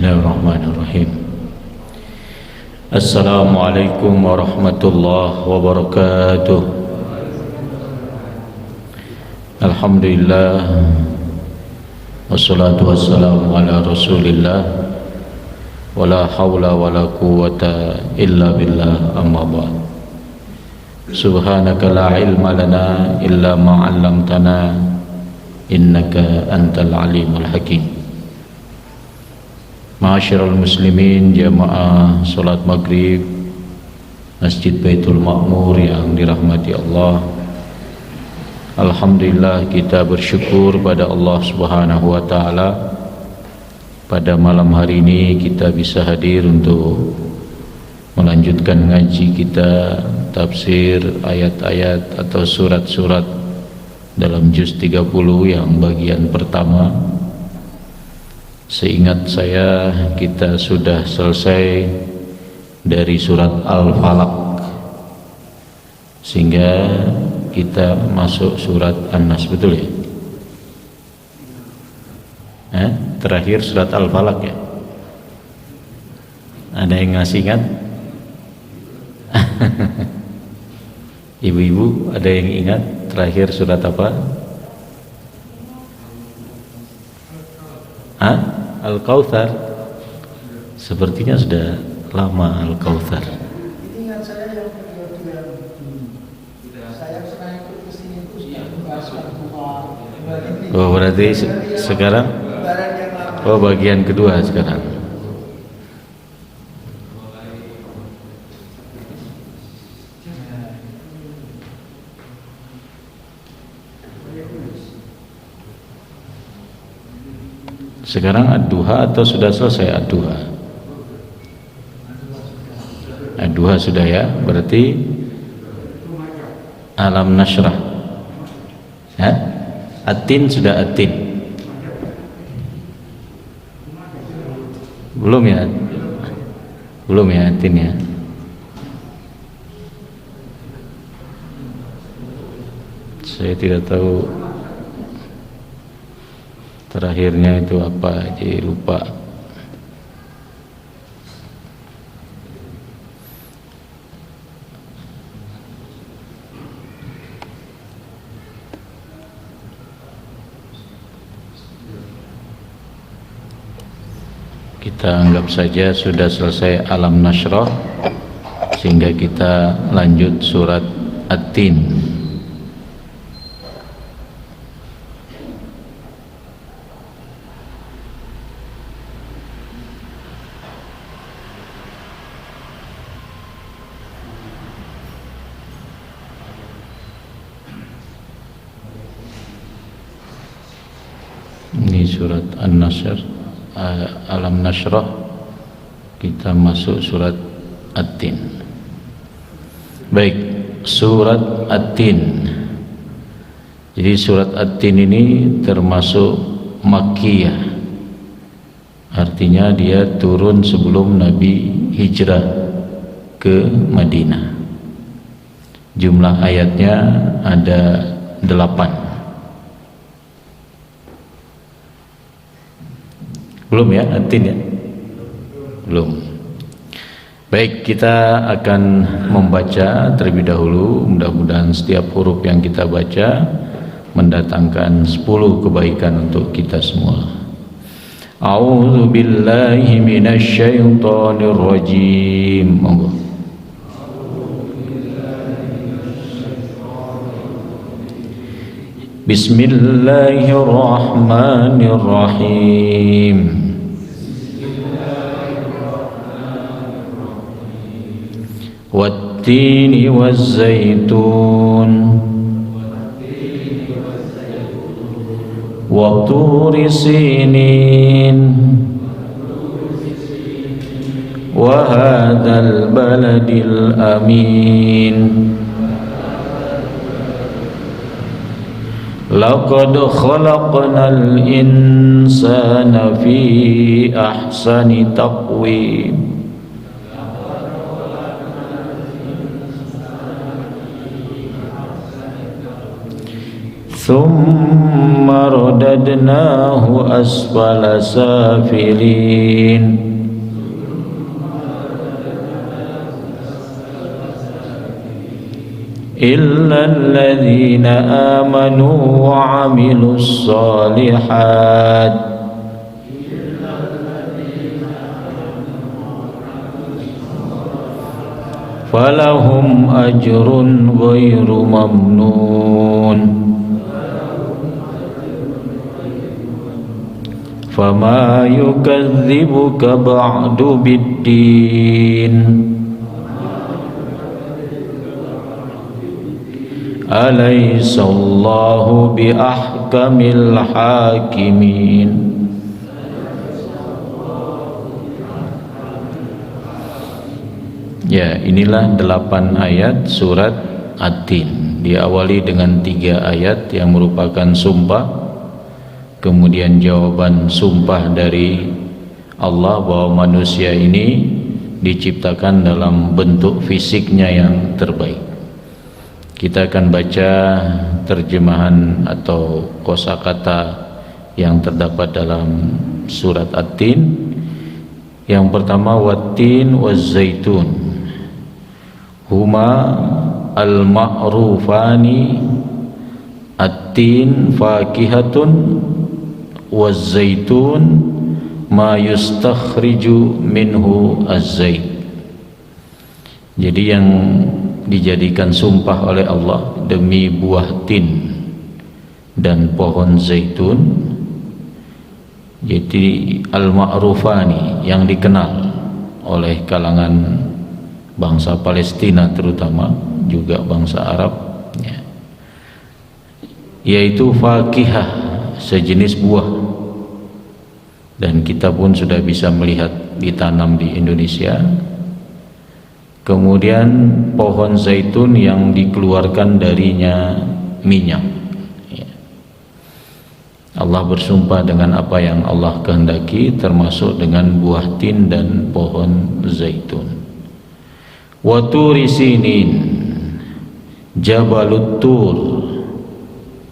Bismillahirrahmanirrahim. Assalamualaikum warahmatullahi wabarakatuh. Alhamdulillah, wassalatu wassalamu ala rasulillah, wala hawla wala quwwata illa billah, amma ba'd. Subhanaka la ilma lana illa ma 'allamtana, innaka antal alimul hakim. Ma'asyiral muslimin, jamaah salat maghrib Masjid Baitul Ma'mur yang dirahmati Allah. Alhamdulillah, kita bersyukur pada Allah Subhanahu wa taala. Pada malam hari ini kita bisa hadir untuk melanjutkan ngaji kita tafsir ayat-ayat atau surat-surat dalam juz 30 yang bagian pertama. Seingat saya kita sudah selesai dari surat Al-Falaq, sehingga kita masuk surat An-Nas, betul ya? Terakhir surat Al-Falaq ya? Ada yang ngasih ingat? Ibu-ibu ada yang ingat terakhir surat apa? Al-Kautsar. Sepertinya sudah lama Al-Kautsar. Ingat saya yang periode yang saya pernah ikut kesini itu sudah membahas Al-Quran. Oh, berarti sekarang bagian kedua sekarang. Sekarang ad-duha atau sudah selesai ad-duha? Ad-duha sudah ya, berarti alam nasyrah. At-tin sudah at-tin. Belum ya? Belum ya at-tin ya. Saya tidak tahu terakhirnya itu apa, jadi lupa. Kita anggap saja sudah selesai alam nasyrah, sehingga kita lanjut surat At-Tin. Ini surat An-Nasr, alam nasyrah, kita masuk surat At-Tin. Baik, surat At-Tin. Jadi surat At-Tin ini termasuk Makkiyah, artinya dia turun sebelum Nabi hijrah ke Madinah. Jumlah ayatnya ada 8. Belum ya, At-Tin ya? Belum. Baik, kita akan membaca terlebih dahulu. Mudah-mudahan setiap huruf yang kita baca mendatangkan 10 kebaikan untuk kita semua. A'udzu billahi minasy syaithanir rajim. Monggo. Bismillahirrahmanirrahim. Wat-tini waz-zaitun wa turi sinin wa hadzal baladil amin. Laqad khalaqnal insana fi ahsani taqwim. thumma radadnahu asfala safilin. إلا الذين آمنوا وعملوا الصالحات فلهم أجر غير ممنون فما يكذبك بعد بالدين أليس الله بأحكم الحاكمين. Ya, inilah 8 ayat surat At-Tin. Diawali dengan 3 ayat yang merupakan sumpah, kemudian jawaban sumpah dari Allah bahwa manusia ini diciptakan dalam bentuk fisiknya yang terbaik. Kita akan baca terjemahan atau kosakata yang terdapat dalam surat At-Tin. Yang pertama, wat-tin waz-zaitun huma al-ma'rufani, at-tin fakihatun waz-zaitun ma yustakhriju minhu az-zait. Jadi yang dijadikan sumpah oleh Allah demi buah tin dan pohon zaitun, jadi al-ma'rufani, yang dikenal oleh kalangan bangsa Palestina terutama, juga bangsa Arab ya, yaitu fakihah, sejenis buah, dan kita pun sudah bisa melihat ditanam di Indonesia. Kemudian pohon zaitun yang dikeluarkan darinya minyak ya. Allah bersumpah dengan apa yang Allah kehendaki, termasuk dengan buah tin dan pohon zaitun. Wa turi sinin, Jabalut Tur,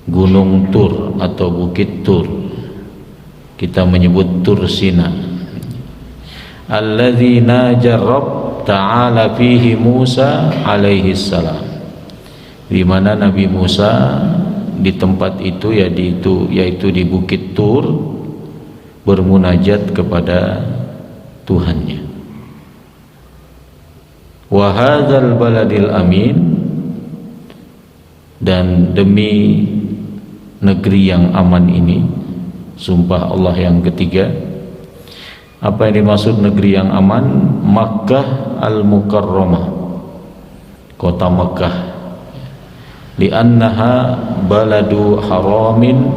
Gunung Tur atau Bukit Tur, kita menyebut Tur Sina. Alladzi najarab ta'ala fihi Musa alaihi salam, di mana Nabi Musa di tempat itu, yaitu di Bukit Tur, bermunajat kepada Tuhannya. Wa hadzal baladil amin, dan demi negeri yang aman ini, sumpah Allah yang ketiga. Apa yang dimaksud negeri yang aman? Makkah al-Mukarramah, kota Makkah, li'annaha baladu haramin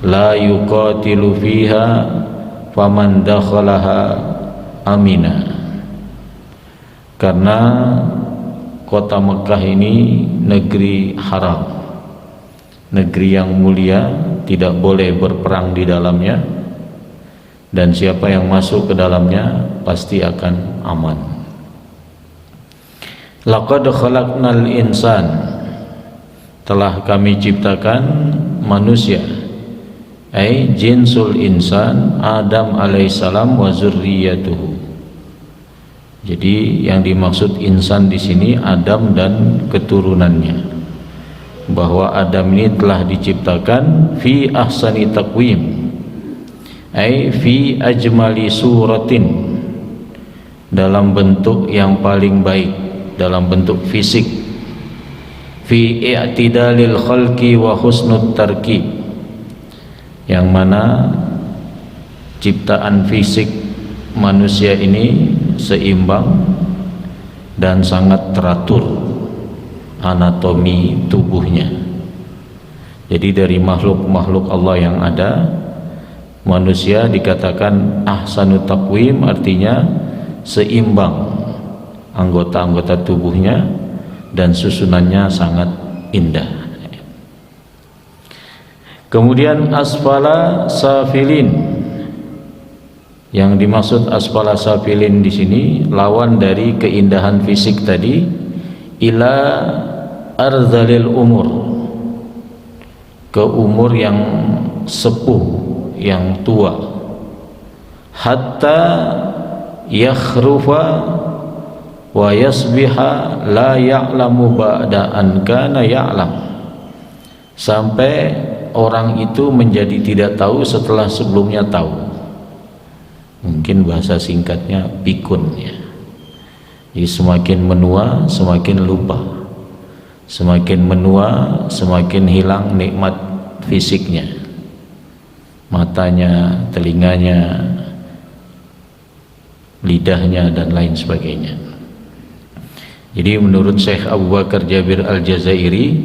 la yuqatilu fiha faman dakhalaha amina. Karena kota Makkah ini negeri haram, negeri yang mulia, tidak boleh berperang di dalamnya, dan siapa yang masuk ke dalamnya pasti akan aman. Laqad khalaqnal insan, telah kami ciptakan manusia, ai jinsul insan, Adam alaihissalam wa zurriyatuhu. Jadi yang dimaksud insan di sini Adam dan keturunannya, bahwa Adam ini telah diciptakan fi ahsani taqwim, ai fi ajmali suratin, dalam bentuk yang paling baik, dalam bentuk fisik, fi i'tidalil khalqi wa husnut tarkib, yang mana ciptaan fisik manusia ini seimbang dan sangat teratur anatomi tubuhnya. Jadi dari makhluk-makhluk Allah yang ada, manusia dikatakan ahsanu taqwim, artinya seimbang anggota-anggota tubuhnya dan susunannya sangat indah. Kemudian asfala safilin, yang dimaksud asfala safilin di sini lawan dari keindahan fisik tadi, ila arzalil umur, ke umur yang sepuh, yang tua, hatta yakhrufa wa yasbiha la ya'lamu ba'da an kana ya'lam, sampai orang itu menjadi tidak tahu setelah sebelumnya tahu. Mungkin bahasa singkatnya pikun ya. Jadi semakin menua semakin lupa, semakin menua semakin hilang nikmat fisiknya, matanya, telinganya, lidahnya dan lain sebagainya. Jadi menurut Syekh Abu Bakar Jabir Al-Jazairi,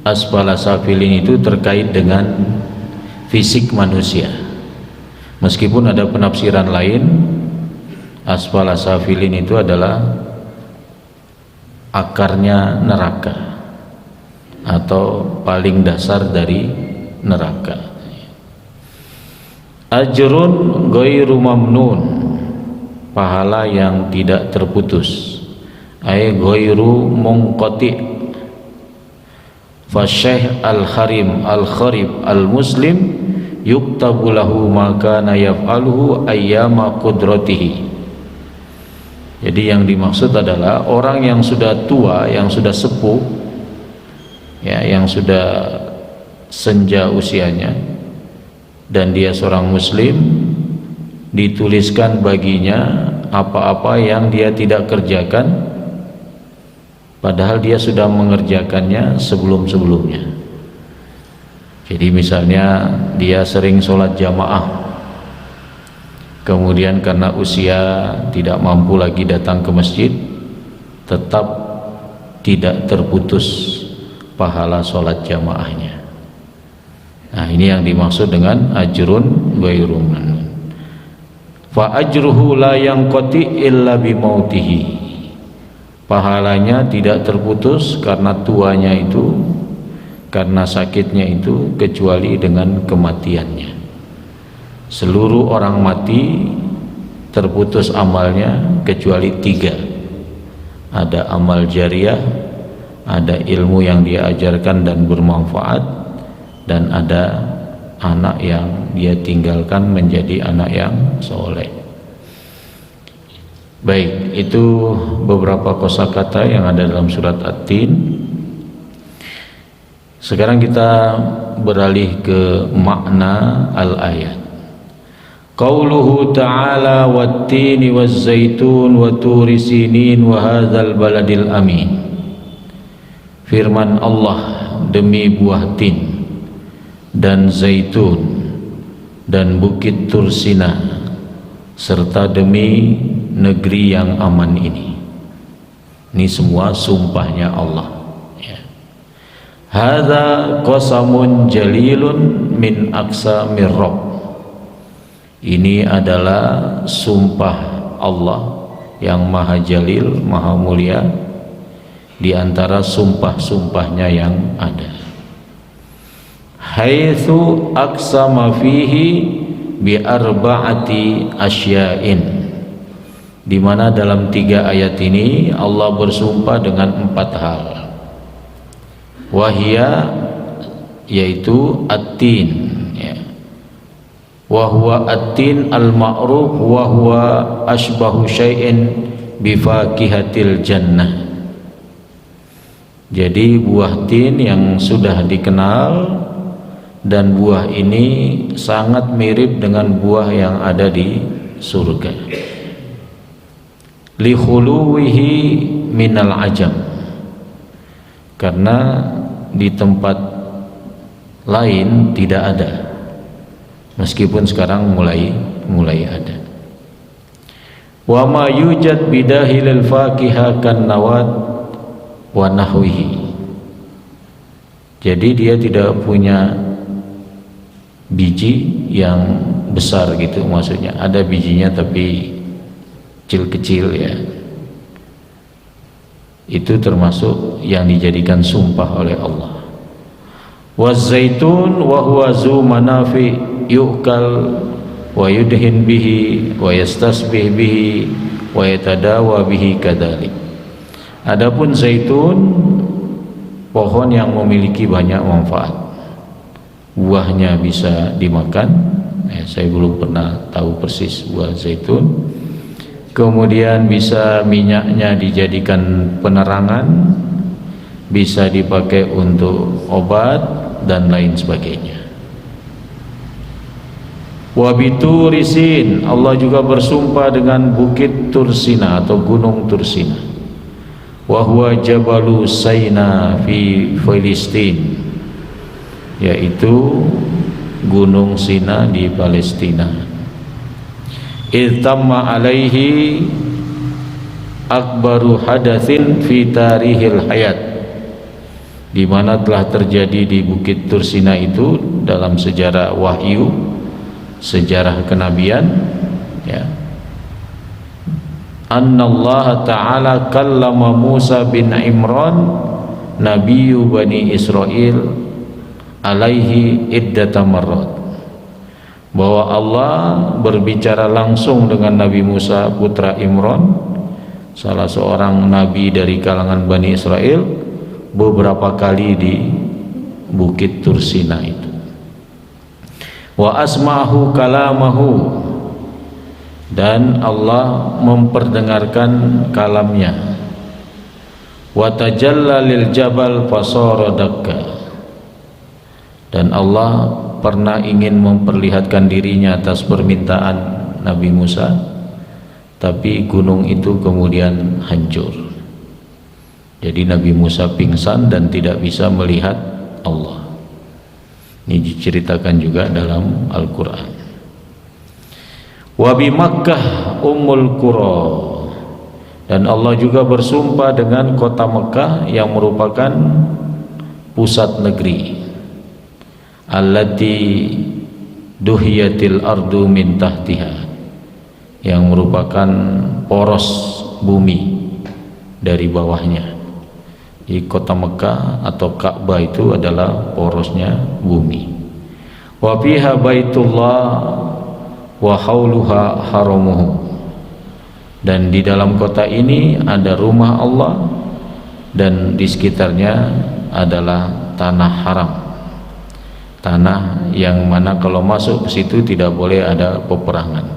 asfala safilin itu terkait dengan fisik manusia. Meskipun ada penafsiran lain, asfala safilin itu adalah akarnya neraka atau paling dasar dari neraka. Ajrun ghairu mamnun, pahala yang tidak terputus, ay ghairu munqati. Fa syekh al-harim al-kharib al-muslim yuktabu lahu ma kana yaf'aluhu ayyama qudratihi. Jadi yang dimaksud adalah orang yang sudah tua, yang sudah sepuh ya, yang sudah senja usianya dan dia seorang muslim, dituliskan baginya apa-apa yang dia tidak kerjakan padahal dia sudah mengerjakannya sebelum-sebelumnya. Jadi misalnya dia sering sholat jamaah, kemudian karena usia tidak mampu lagi datang ke masjid, tetap tidak terputus pahala sholat jamaahnya. Nah ini yang dimaksud dengan ajrun ghairu mamnun. Fa ajruhu la yanqati illa bimautihi, pahalanya tidak terputus karena tuanya itu, karena sakitnya itu, kecuali dengan kematiannya. Seluruh orang mati terputus amalnya kecuali 3. Ada amal jariah, ada ilmu yang dia ajarkan dan bermanfaat, dan ada anak yang dia tinggalkan menjadi anak yang soleh. Baik, itu beberapa kosakata yang ada dalam surat At-Tin. Sekarang kita beralih ke makna al-ayat. Qauluhu ta'ala wat-tini waz-zaitun wa turi sinin wa hadzal baladil amin. Firman Allah, demi buah tin dan zaitun dan bukit Tursina, serta demi negeri yang aman ini. Ini semua sumpahnya Allah. Hadza qasamun jalilun min aqsamir Rabb. Ini adalah sumpah Allah yang maha jalil, maha mulia, di antara sumpah-sumpahnya yang ada. Haitsu aqsama fihi bi arba'ati asya'in, di mana dalam 3 ayat ini Allah bersumpah dengan 4 hal. Wahia, yaitu at-tin ya. Wa huwa at-tin al-ma'ruf wa huwa asbahu syai'in bi faqihatil jannah. Jadi buah tin yang sudah dikenal, dan buah ini sangat mirip dengan buah yang ada di surga. Li khuluwihi minal ajam, karena di tempat lain tidak ada, meskipun sekarang mulai ada. Wa ma yujad bidahilil faqiha kan nawat wa nahwihi. Jadi dia tidak punya biji yang besar gitu, maksudnya ada bijinya tapi kecil-kecil ya. Itu termasuk yang dijadikan sumpah oleh Allah. Waz-zaitun wa huwa zu manafi yu'kal wa yudhin bihi wa yastasbih bihi wa yatadawa bihi kadzalik. Adapun zaitun, pohon yang memiliki banyak manfaat. buahnya bisa dimakan. Saya belum pernah tahu persis buah zaitun. Kemudian bisa minyaknya dijadikan penerangan, bisa dipakai untuk obat dan lain sebagainya. Wa biturisin, Allah juga bersumpah dengan bukit Tursina atau gunung Tursina. Wa huwa Jabalu Sayna fi Filistin, yaitu gunung Sina di Palestina. Idtamma alaihi akbaru hadatsin fi tarihil hayat, di mana telah terjadi di bukit Tursina itu dalam sejarah wahyu, sejarah kenabian, ya. Annallaha ta'ala kallama Musa bin Imran nabiyyu Bani Israel alaihi iddata marrat, bahwa Allah berbicara langsung dengan Nabi Musa putra Imran, salah seorang nabi dari kalangan Bani Israel, beberapa kali di bukit Tursina itu. Wa asma'ahu kalamahu, dan Allah memperdengarkan kalamnya. Wa tajalla lil jabal fasara dakka, dan Allah pernah ingin memperlihatkan dirinya atas permintaan Nabi Musa, tapi gunung itu kemudian hancur. Jadi Nabi Musa pingsan dan tidak bisa melihat Allah. Ini diceritakan juga dalam Al-Quran. Wa bi Makkah Ummul Qura, dan Allah juga bersumpah dengan kota Mekah yang merupakan pusat negeri. Allati duhiyatil ardu min tahtiha, yang merupakan poros bumi dari bawahnya. Di kota Mekah atau Ka'bah itu adalah porosnya bumi. Wa fiha baitullah wa hauluha haramuhu, dan di dalam kota ini ada rumah Allah dan di sekitarnya adalah tanah haram, tanah yang mana kalau masuk ke situ tidak boleh ada peperangan.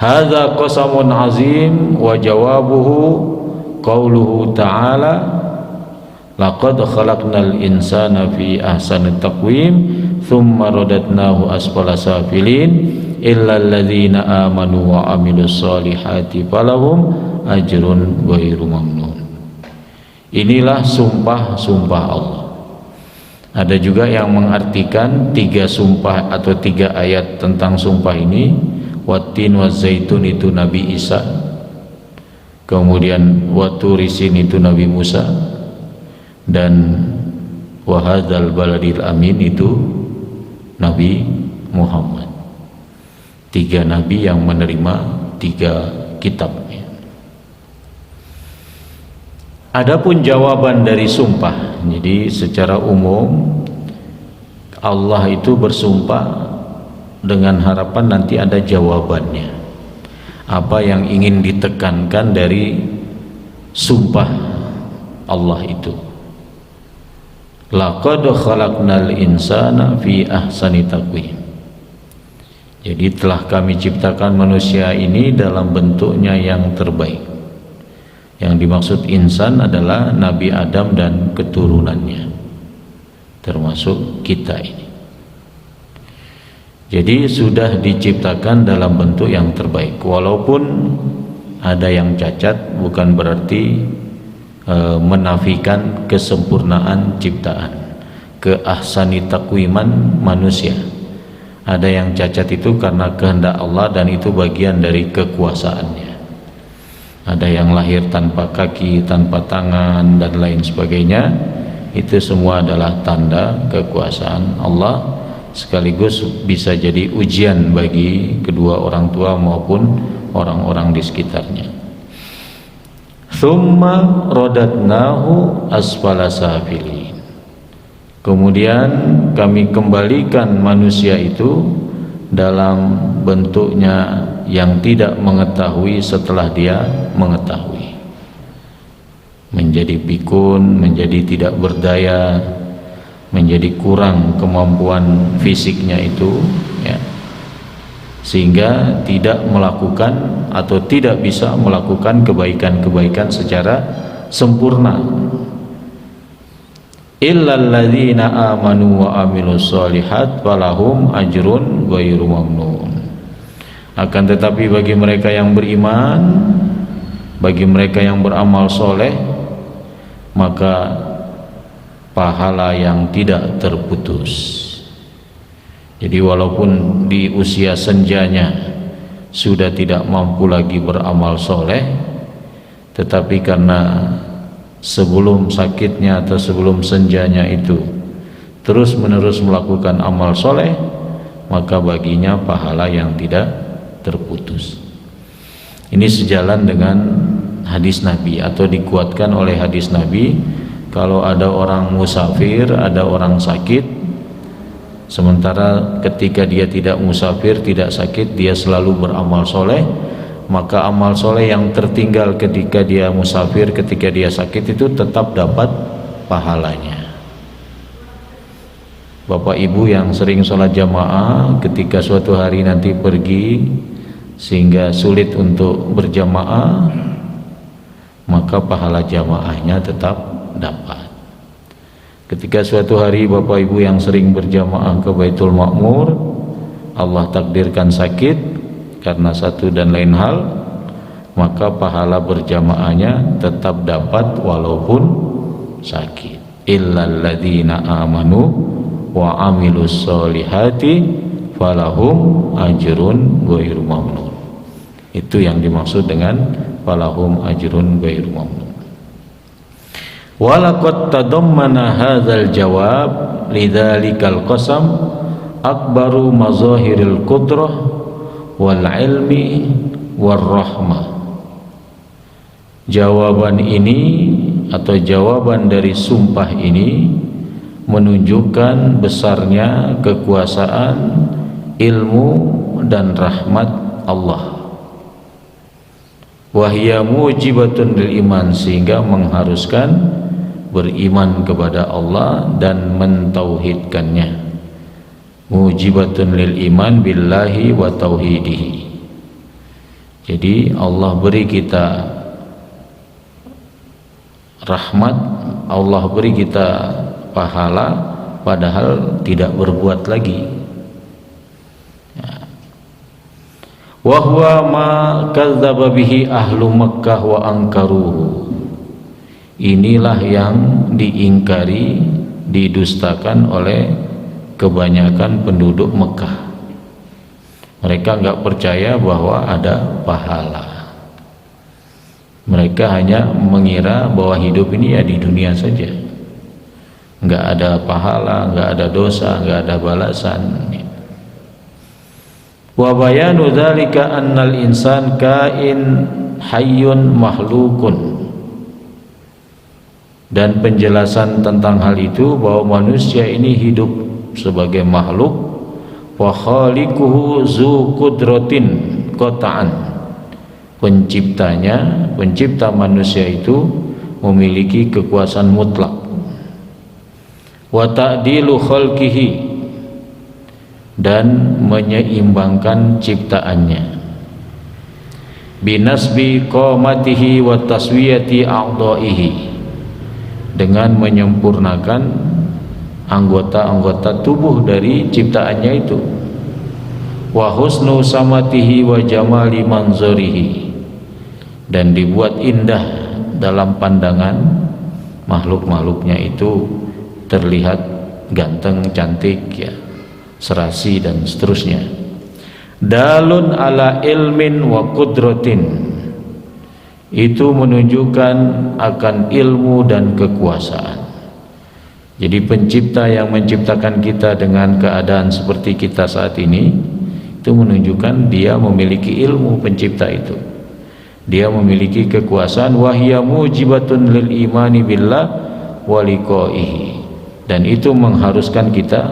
Hadza qasamun azim wa jawabuhu qauluhu ta'ala laqad khalaqnal insana fi ahsani taqwim thumma radadnahu asfala safilin illa alladhina amanu wa amilus solihati falahum ajrun ghairu mamnun. Inilah sumpah-sumpah Allah. Ada juga yang mengartikan 3 sumpah atau 3 ayat tentang sumpah ini. Wattin wa zaitun itu Nabi Isa, kemudian waturisin itu Nabi Musa, dan wahadzal baladil amin itu Nabi Muhammad. 3 nabi yang menerima 3 kitab. Adapun jawaban dari sumpah, jadi secara umum Allah itu bersumpah dengan harapan nanti ada jawabannya. Apa yang ingin ditekankan dari sumpah Allah itu? Laqad khalaqnal insana fi ahsani taqwim. Jadi telah kami ciptakan manusia ini dalam bentuknya yang terbaik. Yang dimaksud insan adalah Nabi Adam dan keturunannya, termasuk kita ini. Jadi sudah diciptakan dalam bentuk yang terbaik. Walaupun ada yang cacat, bukan berarti menafikan kesempurnaan ciptaan, keahsani takwiman manusia. Ada yang cacat itu karena kehendak Allah dan itu bagian dari kekuasaannya. Ada yang lahir tanpa kaki, tanpa tangan dan lain sebagainya. Itu semua adalah tanda kekuasaan Allah, sekaligus bisa jadi ujian bagi kedua orang tua maupun orang-orang di sekitarnya. Thumma radadnahu asfala safilin. Kemudian kami kembalikan manusia itu dalam bentuknya yang tidak mengetahui setelah dia mengetahui, menjadi pikun, menjadi tidak berdaya, menjadi kurang kemampuan fisiknya itu, ya, sehingga tidak melakukan atau tidak bisa melakukan kebaikan-kebaikan secara sempurna. Illal ladzina amanu wa amilus sholihat falahum ajrun ghairu mamnun. Akan tetapi bagi mereka yang beriman, bagi mereka yang beramal soleh, maka pahala yang tidak terputus. Jadi walaupun di usia senjanya sudah tidak mampu lagi beramal soleh, tetapi karena sebelum sakitnya atau sebelum senjanya itu terus menerus melakukan amal soleh, maka baginya pahala yang tidak terputus. Ini sejalan dengan hadis Nabi, atau dikuatkan oleh hadis Nabi, kalau ada orang musafir, ada orang sakit, sementara ketika dia tidak musafir, tidak sakit, dia selalu beramal soleh, maka amal soleh yang tertinggal ketika dia musafir, ketika dia sakit itu tetap dapat pahalanya. Bapak ibu yang sering sholat jamaah, ketika suatu hari nanti pergi sehingga sulit untuk berjamaah, maka pahala jamaahnya tetap dapat. Ketika suatu hari bapak ibu yang sering berjamaah ke Baitul Ma'mur, Allah takdirkan sakit karena satu dan lain hal, maka pahala berjamaahnya tetap dapat walaupun sakit. Illal ladzina amanu wa amilus solihati falahum ajrun ghairu mamnun. Itu yang dimaksud dengan falahum ajrun ghairu mamnun. Walaqad tadammana hadzal jawab lidzalikal qasam akbaru mazahiril qudrah wal ilmi war rahmah. Jawaban ini atau jawaban dari sumpah ini menunjukkan besarnya kekuasaan, ilmu dan rahmat Allah. Wahya mujibatun lil iman, sehingga mengharuskan beriman kepada Allah dan mentauhidkannya. Mujibatun lil iman billahi wa tauhidihi. Jadi Allah beri kita rahmat, Allah beri kita pahala, padahal tidak berbuat lagi. Wa huwa ma kadzdzaba bihi ahlu Makkah wa angkaruhu. Inilah yang diingkari, didustakan oleh kebanyakan penduduk Mekah. Mereka enggak percaya bahwa ada pahala. Mereka hanya mengira bahwa hidup ini ya di dunia saja, enggak ada pahala, enggak ada dosa, enggak ada balasan. Wa bayanu dzalika annal insan kain hayyun mahlukun. Dan penjelasan tentang hal itu bahwa manusia ini hidup sebagai makhluk, wa khaliquhu zu qudratin qata'an. Penciptanya, pencipta manusia itu memiliki kekuasaan mutlak. Wa ta'dilu khalqihi, dan menyeimbangkan ciptaannya. Binasbi qamatihi wa taswiyati a'dha'ihi, dengan menyempurnakan anggota-anggota tubuh dari ciptaannya itu. Wa husnu samatihi wa jamali manzurihi, dan dibuat indah dalam pandangan makhluk-makhluknya itu, terlihat ganteng, cantik, ya, serasi dan seterusnya. Dalun ala ilmin wa qudratin, itu menunjukkan akan ilmu dan kekuasaan. Jadi pencipta yang menciptakan kita dengan keadaan seperti kita saat ini, itu menunjukkan dia memiliki ilmu, pencipta itu. Dia memiliki kekuasaan. Wahya mujibatun lil imani billah wa liqaihi, dan itu mengharuskan kita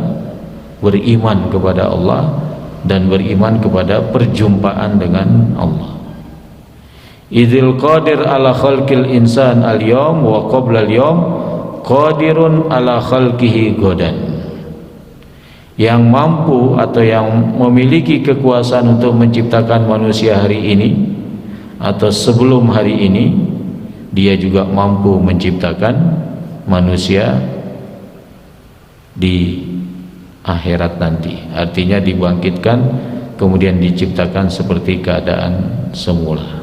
beriman kepada Allah dan beriman kepada perjumpaan dengan Allah. Idzil qadir ala khalqil insan al-yawm wa qabla al-yawm qadirun ala khalqihi godan, yang mampu atau yang memiliki kekuasaan untuk menciptakan manusia hari ini atau sebelum hari ini, dia juga mampu menciptakan manusia di akhirat nanti. Artinya dibangkitkan kemudian diciptakan seperti keadaan semula.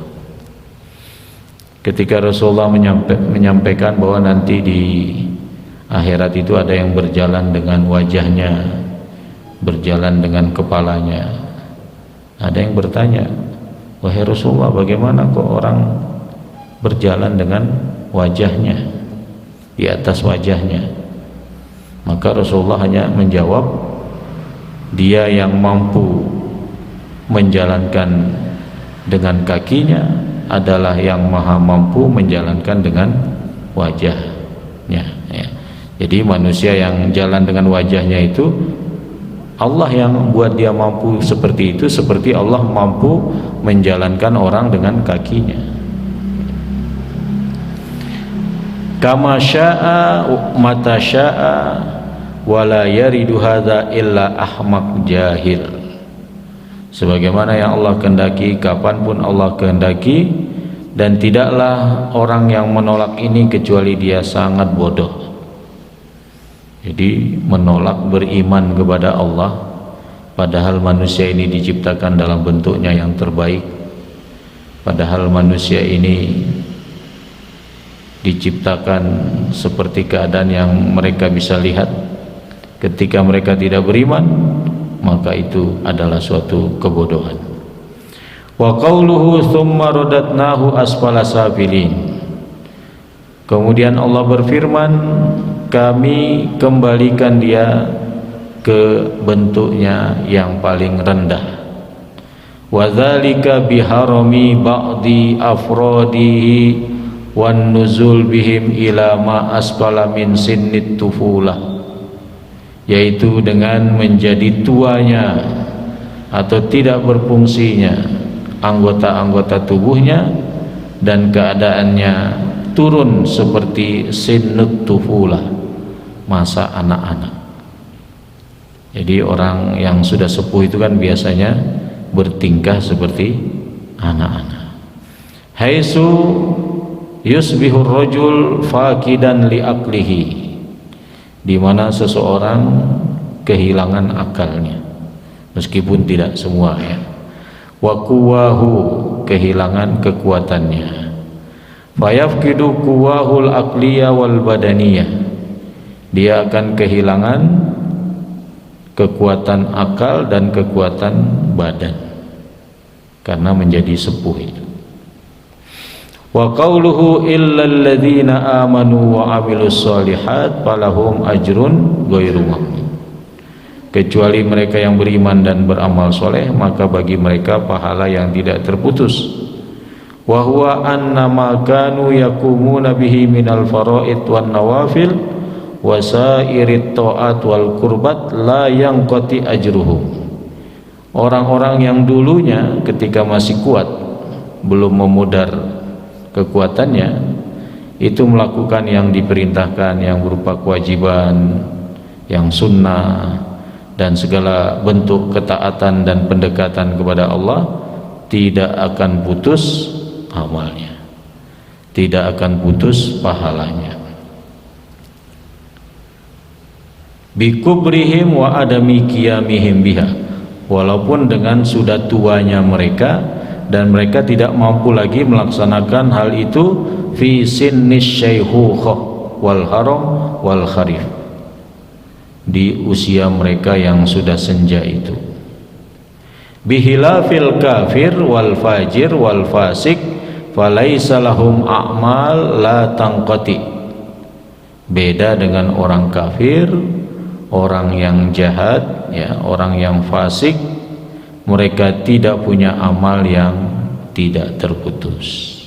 Ketika Rasulullah menyampaikan bahwa nanti di akhirat itu ada yang berjalan dengan wajahnya, berjalan dengan kepalanya. Ada yang bertanya, wahai Rasulullah, bagaimana kok orang berjalan dengan wajahnya, di atas wajahnya? Maka Rasulullah hanya menjawab, dia yang mampu menjalankan dengan kakinya adalah yang maha mampu menjalankan dengan wajahnya, ya. Jadi manusia yang jalan dengan wajahnya itu Allah yang buat dia mampu seperti itu, seperti Allah mampu menjalankan orang dengan kakinya. Kama syaa mata syaa wala yaridu hadza illa ahmaq jahil. Sebagaimana yang Allah kehendaki, kapanpun Allah kehendaki, dan tidaklah orang yang menolak ini kecuali dia sangat bodoh. Jadi menolak beriman kepada Allah, padahal manusia ini diciptakan dalam bentuknya yang terbaik, padahal manusia ini diciptakan seperti keadaan yang mereka bisa lihat. Ketika mereka tidak beriman, maka itu adalah suatu kebodohan. Wa qauluhu tsumma radatnahu asfala safilin. Kemudian Allah berfirman, kami kembalikan dia ke bentuknya yang paling rendah. Wa dzalika biharami ba'di afradihi wan nuzul bihim ila ma asfala min sinnit tufulah, yaitu dengan menjadi tuanya atau tidak berfungsinya anggota-anggota tubuhnya dan keadaannya turun seperti sinnut tufulah, masa anak-anak. Jadi orang yang sudah sepuh itu kan biasanya bertingkah seperti anak-anak. Haitsu yusbihur rajul faqidan li aqlihi, di mana seseorang kehilangan akalnya, meskipun tidak semua, ya. Wa quwahu, kehilangan kekuatannya. Fayafqidu quwahul aqliyah wal badaniyah, dia akan kehilangan kekuatan akal dan kekuatan badan karena menjadi sepuh itu. Wa qauluhu illal ladzina amanu wa amilus solihat falahum ajrun ghairu mamnun, kecuali mereka yang beriman dan beramal soleh, maka bagi mereka pahala yang tidak terputus. Wa huwa annama kanu yakumuna bihi minal faraid wan nawafil wa sairit ta'at wal qurbat la yanqati ajruhum. Orang-orang yang dulunya ketika masih kuat, belum memudar kekuatannya, itu melakukan yang diperintahkan, yang berupa kewajiban, yang sunnah, dan segala bentuk ketaatan dan pendekatan kepada Allah, tidak akan putus amalnya, tidak akan putus pahalanya. Bikubrihim wa adami qiyamihim biha, walaupun dengan sudah tuanya mereka dan mereka tidak mampu lagi melaksanakan hal itu, fi sinnis syaihukhah wal haram wal kharif, di usia mereka yang sudah senja itu. Bihilafil kafir wal fajir wal fasik falaisa lahum a'mal la tanqati, beda dengan orang kafir, orang yang jahat, ya, orang yang fasik, mereka tidak punya amal yang tidak terputus.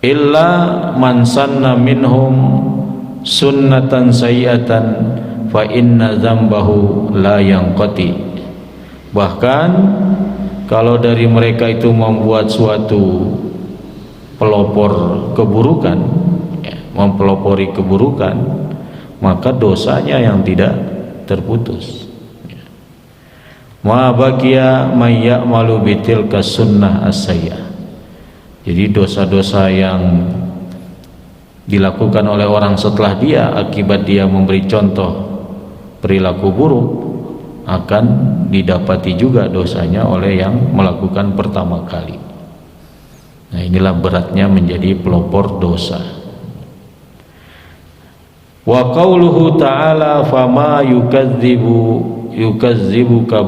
Illa man sanna minhum sunnatan sayyatan fa inna dzambahu la yanqati. Bahkan kalau dari mereka itu membuat suatu pelopor keburukan, ya, mempelopori keburukan, maka dosanya yang tidak terputus. Ma baqiya may ya'malu bitilka sunnah as-sayyi'ah. Jadi dosa-dosa yang dilakukan oleh orang setelah dia akibat dia memberi contoh perilaku buruk akan didapati juga dosanya oleh yang melakukan pertama kali. Nah, inilah beratnya menjadi pelopor dosa. Wa qauluhu ta'ala fama yukazzibuka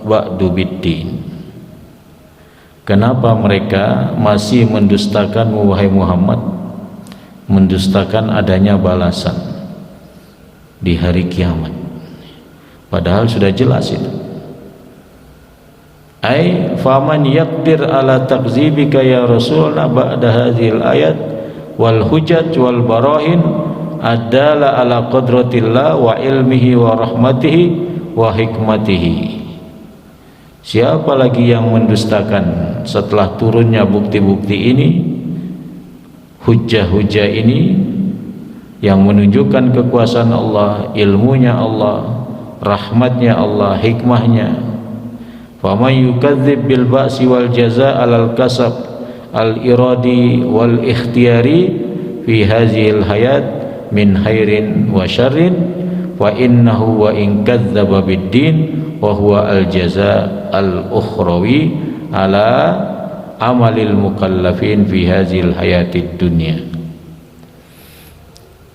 ba'du biddin. Kenapa mereka masih mendustakanmu wahai Muhammad, mendustakan adanya balasan di hari kiamat, padahal sudah jelas itu. Ai faman yaqdir ala takzibika ya Rasulullah ba'da hadhil ayat wal hujjat wal barahin adala ala qadratillah wa ilmihi wa rahmatihi wa hikmatihi. Siapa lagi yang mendustakan setelah turunnya bukti-bukti ini, hujjah-hujjah ini yang menunjukkan kekuasaan Allah, ilmunya Allah, rahmatnya Allah, hikmahnya. Faman yukadzib bil ba'si wal jazaa alal kasab al iradi wal ikhtiyari fi hazil hayat min khairin wa syarrin wa innahu wa in kadzdzaba bid din wa huwa al jazaa al ukhrawi ala amalil mukallafin fi hazil hayatid dunya.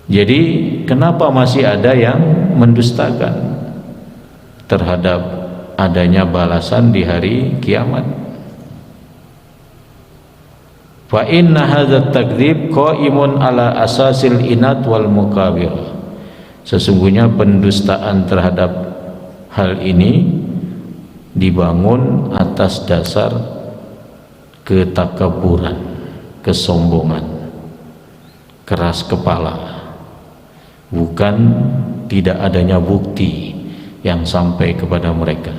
Jadi kenapa masih ada yang mendustakan terhadap adanya balasan di hari kiamat? Fa inna hadzal takdzib qaimun ala asasil inat wal mukabir. Sesungguhnya pendustaan terhadap hal ini dibangun atas dasar ketakaburan, kesombongan, keras kepala, bukan tidak adanya bukti yang sampai kepada mereka.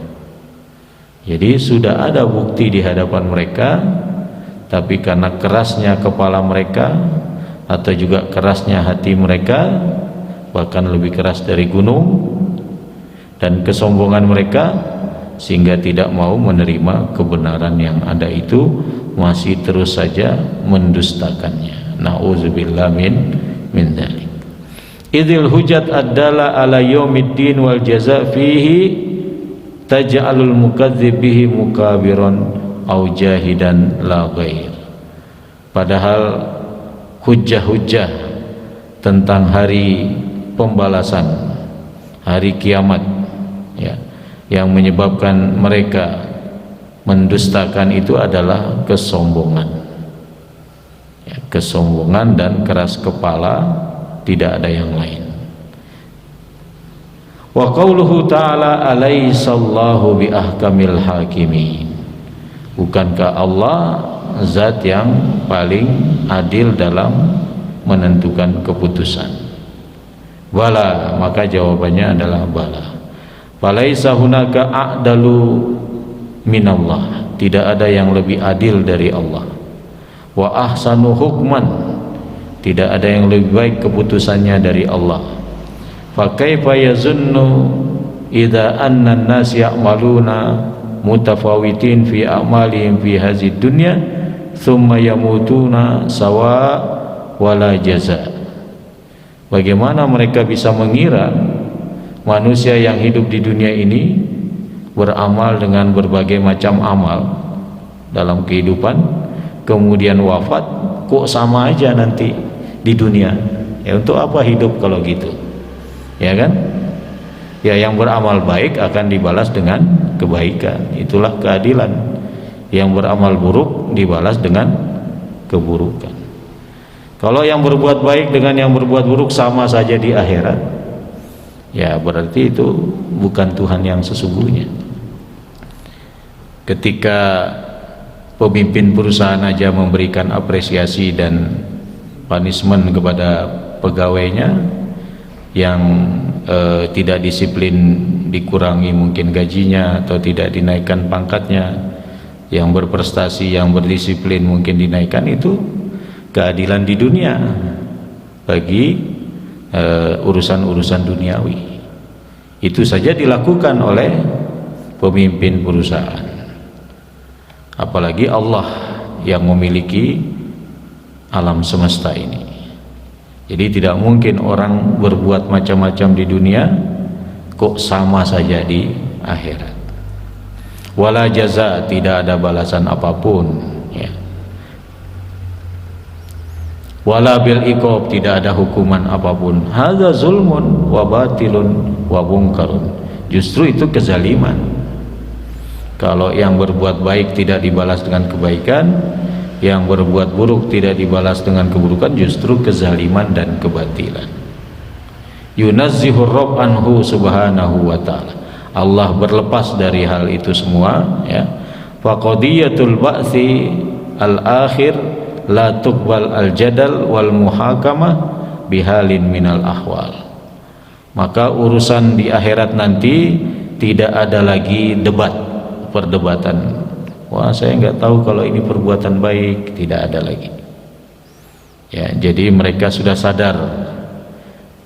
Jadi sudah ada bukti di hadapan mereka, tapi karena kerasnya kepala mereka atau juga kerasnya hati mereka, bahkan lebih keras dari gunung, dan kesombongan mereka, sehingga tidak mau menerima kebenaran yang ada itu, masih terus saja mendustakannya. Nauzubillah min dzalik. Idzil hujjat adalah ala yaumiddin wal jazaa fihi taj'alul mukadzdzib bihi mukabiran au jahidan la ghair. Padahal hujjah-hujjah tentang hari pembalasan, hari kiamat, ya, yang menyebabkan mereka mendustakan itu adalah kesombongan, ya, kesombongan dan keras kepala, tidak ada yang lain. Wa qauluhu ta'ala alaysallahu bi ahkamil hakimin. Bukankah Allah zat yang paling adil dalam menentukan keputusan? Bala, maka jawabannya adalah bala. Falaisa hunaka a'dalu minallah. Tidak ada yang lebih adil dari Allah. Wa ahsanu hukman. Tidak ada yang lebih baik keputusannya dari Allah. Fa kaifa yazunnu idza anna an-nas ya'maluna mutafawitin fi a'malihim fi hadzid dunya thumma yamutuna sawa wala jaza. Bagaimana mereka bisa mengira manusia yang hidup di dunia ini beramal dengan berbagai macam amal dalam kehidupan, kemudian wafat kok sama aja nanti di dunia? Ya, untuk apa hidup kalau gitu? Ya kan? Ya, yang beramal baik akan dibalas dengan kebaikan. Itulah keadilan. Yang beramal buruk dibalas dengan keburukan. Kalau yang berbuat baik dengan yang berbuat buruk sama saja di akhirat, ya berarti itu bukan Tuhan yang sesungguhnya. Ketika pemimpin perusahaan aja memberikan apresiasi dan punishment kepada pegawainya yang tidak disiplin, dikurangi mungkin gajinya atau tidak dinaikkan pangkatnya, yang berprestasi, yang berdisiplin mungkin dinaikkan, itu keadilan di dunia. bagi urusan-urusan duniawi. Itu saja dilakukan oleh pemimpin perusahaan, apalagi Allah yang memiliki alam semesta ini. Jadi tidak mungkin orang berbuat macam-macam di dunia kok sama saja di akhirat. Wala jaza, tidak ada balasan apapun, ya. Wala bil iqab, tidak ada hukuman apapun. Hadza zulmun wa batilun wa munkarun. Justru itu kezaliman. Kalau yang berbuat baik tidak dibalas dengan kebaikan, yang berbuat buruk tidak dibalas dengan keburukan, justru kezaliman dan kebatilan. Yunazzihur rabb anhu subhanahu wa ta'ala. Allah berlepas dari hal itu semua, ya. Faqadiyatul ba'tsi al-akhir la tuqbal al-jadal wal muhakamah bihalin minal ahwal. Maka urusan di akhirat nanti tidak ada lagi debat, perdebatan. Wah, saya nggak tahu kalau ini perbuatan baik, tidak ada lagi. Ya, jadi mereka sudah sadar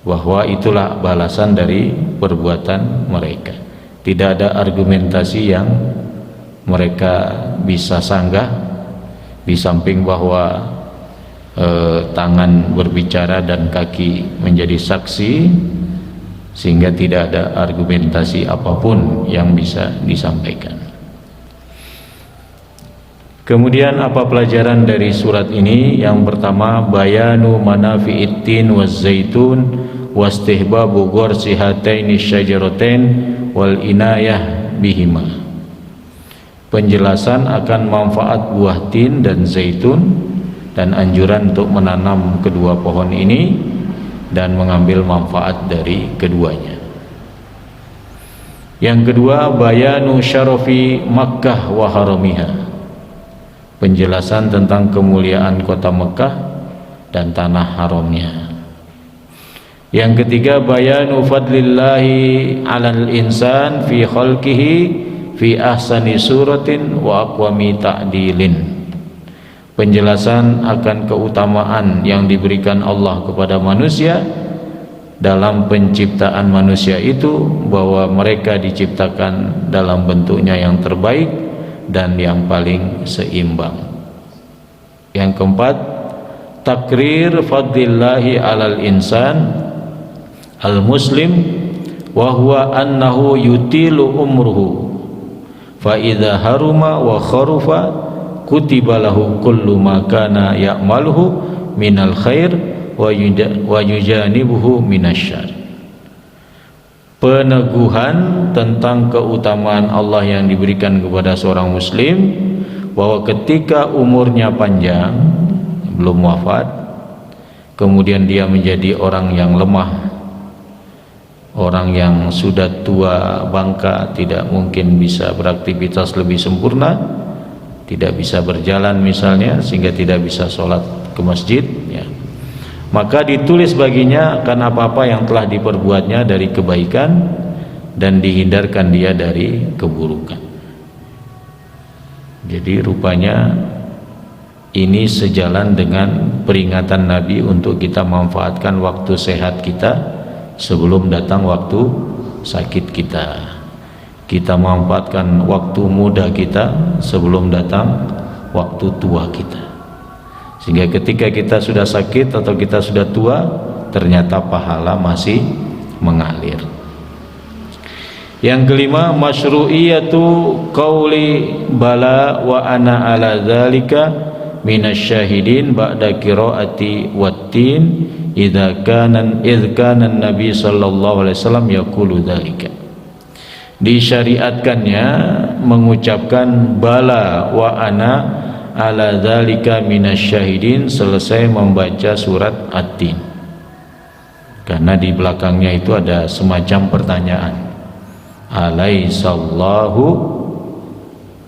bahwa itulah balasan dari perbuatan mereka. Tidak ada argumentasi yang mereka bisa sanggah, di samping bahwa tangan berbicara dan kaki menjadi saksi, sehingga tidak ada argumentasi apapun yang bisa disampaikan. Kemudian apa pelajaran dari surat ini? Yang pertama, bayanu manafi'it tin waz zaitun wastihbabu ghorsi hataini syajaratain wal inayah bihima. Penjelasan akan manfaat buah tin dan zaitun dan anjuran untuk menanam kedua pohon ini dan mengambil manfaat dari keduanya. Yang kedua, bayanu syarafi Makkah wa haramiha. Penjelasan tentang kemuliaan kota Mekah dan tanah haramnya. Yang ketiga, bayanu fadlillahi 'alal insan fi khalqihi fi ahsani suratin wa aqwami ta'dilin. Penjelasan akan keutamaan yang diberikan Allah kepada manusia dalam penciptaan manusia itu, bahwa mereka diciptakan dalam bentuknya yang terbaik dan yang paling seimbang. Yang keempat, takrir fadlillahi alal insan al muslim wa huwa annahu yutilu umruhu fa idza haruma wa kharufa kutiba lahu kullu ma kana ya'maluhu minal khair wa yujanibuhu minasyarr. Peneguhan tentang keutamaan Allah yang diberikan kepada seorang muslim, bahwa ketika umurnya panjang, belum wafat, kemudian dia menjadi orang yang lemah, orang yang sudah tua bangka, tidak mungkin bisa beraktivitas lebih sempurna, tidak bisa berjalan misalnya, sehingga tidak bisa sholat ke masjid, ya. Maka ditulis baginya akan apa-apa yang telah diperbuatnya dari kebaikan dan dihindarkan dia dari keburukan. Jadi rupanya ini sejalan dengan peringatan Nabi untuk kita manfaatkan waktu sehat kita sebelum datang waktu sakit kita. Kita manfaatkan waktu muda kita sebelum datang waktu tua kita, sehingga ketika kita sudah sakit atau kita sudah tua, ternyata pahala masih mengalir. Yang kelima, masyru'iyatu qauli bala wa ana ala dzalika minasyahidin ba'da qiraati wattin idza kana nabi sallallahu alaihi wasallam yaqulu dzalika. Disyariatkannya mengucapkan bala wa ana ala dzalika minasyahidin selesai membaca surat At-Tin, karena di belakangnya itu ada semacam pertanyaan, alaisallahu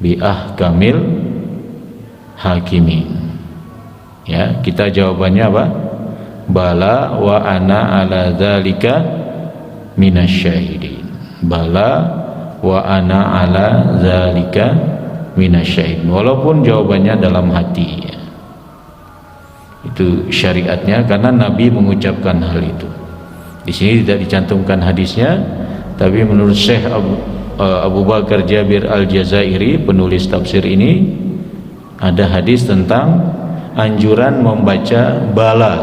biahkamil hakimin. Ya, kita jawabannya apa? Bala wa ana ala dzalika minasyahidin. Bala wa ana ala dzalika minasyahidin. Walaupun jawabannya dalam hati, ya. Itu syariatnya, karena Nabi mengucapkan hal itu. Di sini tidak dicantumkan hadisnya, tapi menurut Syekh Abu Bakar Jabir Al-Jazairi, penulis tafsir ini, ada hadis tentang anjuran membaca bala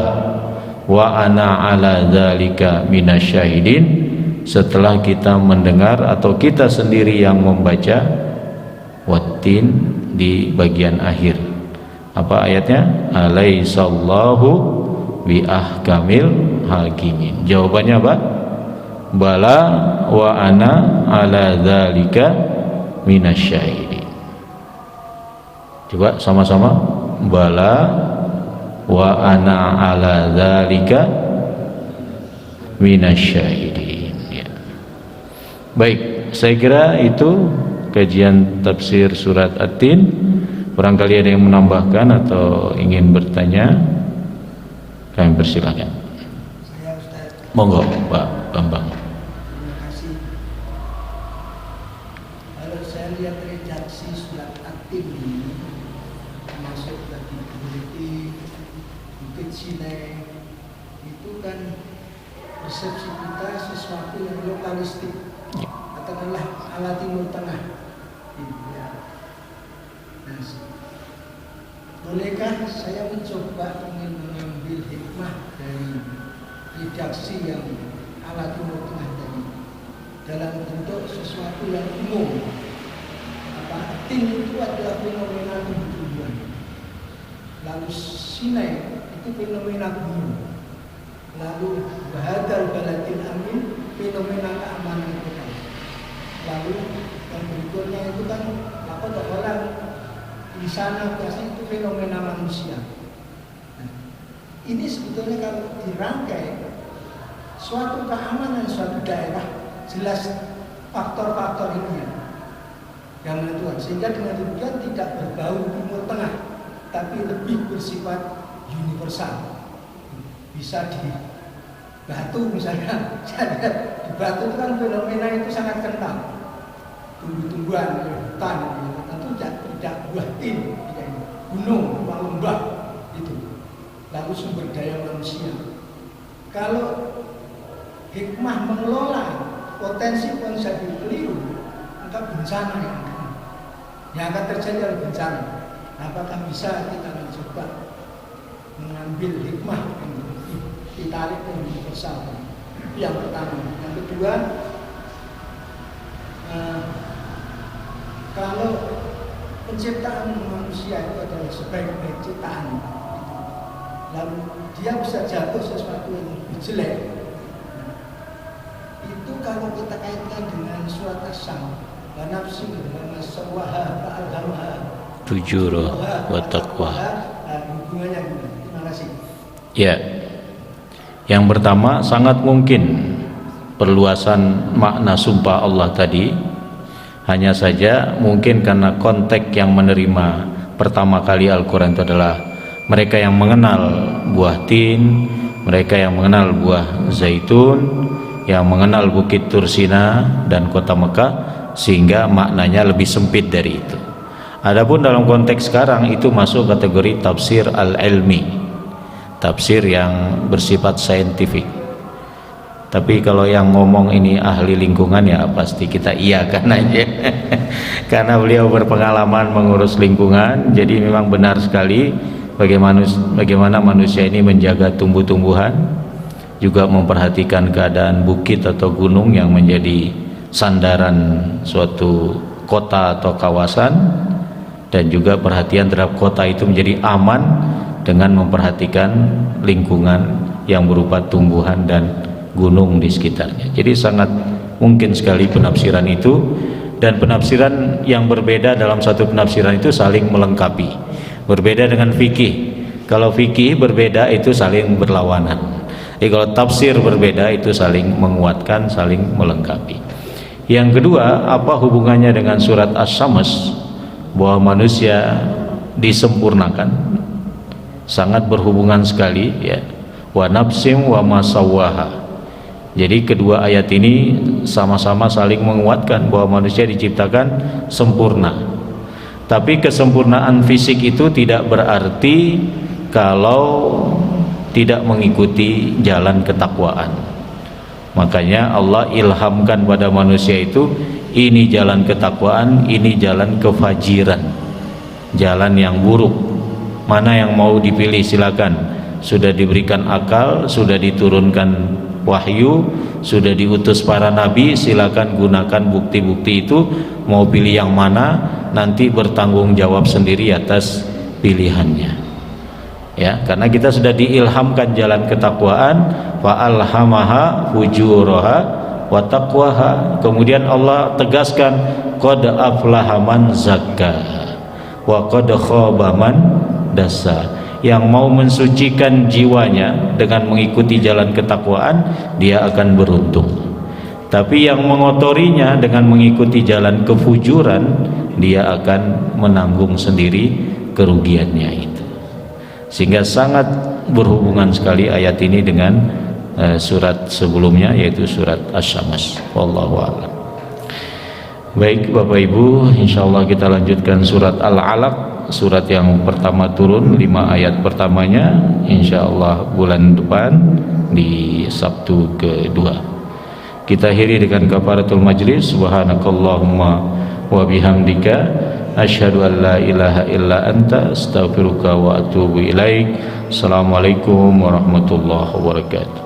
wa ana ala dzalika minasyahidin setelah kita mendengar atau kita sendiri yang membaca wattin di bagian akhir. Apa ayatnya? Alaihissallahu bi ahkamil hakimin. Jawabannya apa? Bala wa ana ala dzalika minasyahidin. Coba sama-sama. Bala wa ana ala dzalika minasyahidin. Ya. Baik, saya kira itu kajian tafsir surat At-Tin. Barangkali ada yang menambahkan atau ingin bertanya, kami persilakan. Saya Ustaz. Monggo Pak Bambang. Terima kasih. Kalau saya lihat redaksi surat At-Tin ini, termasuk tadi Bukit, Bukit Sinai, itu kan persepsi kita sesuatu yang lokalistik, katakanlah ala Timur Tengah. Ya. Nah, bolehkah saya mencoba ingin mengambil hikmah dari redaksi yang ala Timur Tengah tadi dalam bentuk sesuatu yang umum? Apa Tin itu adalah fenomena tumbuhan, lalu Sinai itu fenomena gunung, lalu Bahadal Baladil Amin fenomena keamanan kota, lalu yang berikutnya itu kan apa orang di sana pasti itu fenomena manusia. Nah, ini sebetulnya kalau dirangkai suatu keamanan suatu daerah, jelas faktor-faktor ini yang menentukan, sehingga dengan demikian tidak berbau Timur Tengah, tapi lebih bersifat universal. Bisa di Batu misalnya, di Batu itu kan fenomena itu sangat kental, tumbuh-tumbuhan, hutan, tentu tidak buah tin, gunung, lembah itu, lalu sumber daya manusia. Kalau hikmah mengelola potensi keliru, maka bencana yang akan terjadi adalah bencana. Apakah bisa kita mencoba mengambil hikmah yang ditarik dan universal? Yang pertama. Yang kedua, kalau penciptaan manusia itu adalah sebaik-baik ciptaan, lalu dia bisa jatuh sesuatu yang lebih jelek, itu kalau kita kaitkan dengan surat As-Sam, wa nafsin wa sawwaha fa'alhamaha fujuraha wa taqwaha. Hubungannya gimana? Terima kasih. Ya. Yang pertama, sangat mungkin perluasan makna sumpah Allah tadi, hanya saja mungkin karena konteks yang menerima pertama kali Al-Quran itu adalah mereka yang mengenal buah tin, mereka yang mengenal buah zaitun, yang mengenal Bukit Tursina dan kota Mekah, sehingga maknanya lebih sempit dari itu. Adapun dalam konteks sekarang itu masuk kategori tafsir al-ilmi, tafsir yang bersifat saintifik. Tapi kalau yang ngomong ini ahli lingkungan, ya pasti kita iyakan aja karena beliau berpengalaman mengurus lingkungan. Jadi memang benar sekali bagaimana manusia ini menjaga tumbuh-tumbuhan, juga memperhatikan keadaan bukit atau gunung yang menjadi sandaran suatu kota atau kawasan, dan juga perhatian terhadap kota itu menjadi aman dengan memperhatikan lingkungan yang berupa tumbuhan dan gunung di sekitarnya. Jadi sangat mungkin sekali penafsiran itu, dan penafsiran yang berbeda dalam satu penafsiran itu saling melengkapi. Berbeda dengan fikih. Kalau fikih berbeda itu saling berlawanan. Jadi kalau tafsir berbeda itu saling menguatkan, saling melengkapi. Yang kedua, apa hubungannya dengan surat As-Syams bahwa manusia disempurnakan? Sangat berhubungan sekali, ya. Wa nafsim wa masawwaha. Jadi kedua ayat ini sama-sama saling menguatkan bahwa manusia diciptakan sempurna. Tapi kesempurnaan fisik itu tidak berarti kalau tidak mengikuti jalan ketakwaan. Makanya Allah ilhamkan pada manusia itu, ini jalan ketakwaan, ini jalan kefajiran, jalan yang buruk. Mana yang mau dipilih silakan. Sudah diberikan akal, sudah diturunkan wahyu, sudah diutus para nabi, silakan gunakan bukti-bukti itu. Mau pilih yang mana, nanti bertanggung jawab sendiri atas pilihannya. Ya, karena kita sudah diilhamkan jalan ketakwaan, fa alhamaha fujuraha wa taqwaha. Kemudian Allah tegaskan, qad aflaha man zakkaha wa qad khaba man dassaha. Yang mau mensucikan jiwanya dengan mengikuti jalan ketakwaan, dia akan beruntung. Tapi yang mengotorinya dengan mengikuti jalan kefujuran, dia akan menanggung sendiri kerugiannya itu. Sehingga sangat berhubungan sekali ayat ini dengan surat sebelumnya, yaitu surat Asy-Syams. Wallahu a'lam. Baik Bapak Ibu, insyaallah kita lanjutkan surat Al-Alaq, surat yang pertama turun, 5 ayat pertamanya, insyaallah bulan depan di Sabtu kedua. Kita akhiri dengan kafaratul majlis. Subhanakallahumma wa bihamdika asyhadu an la ilaha illa anta astaghfiruka wa atubu ilaik. Assalamualaikum warahmatullahi wabarakatuh.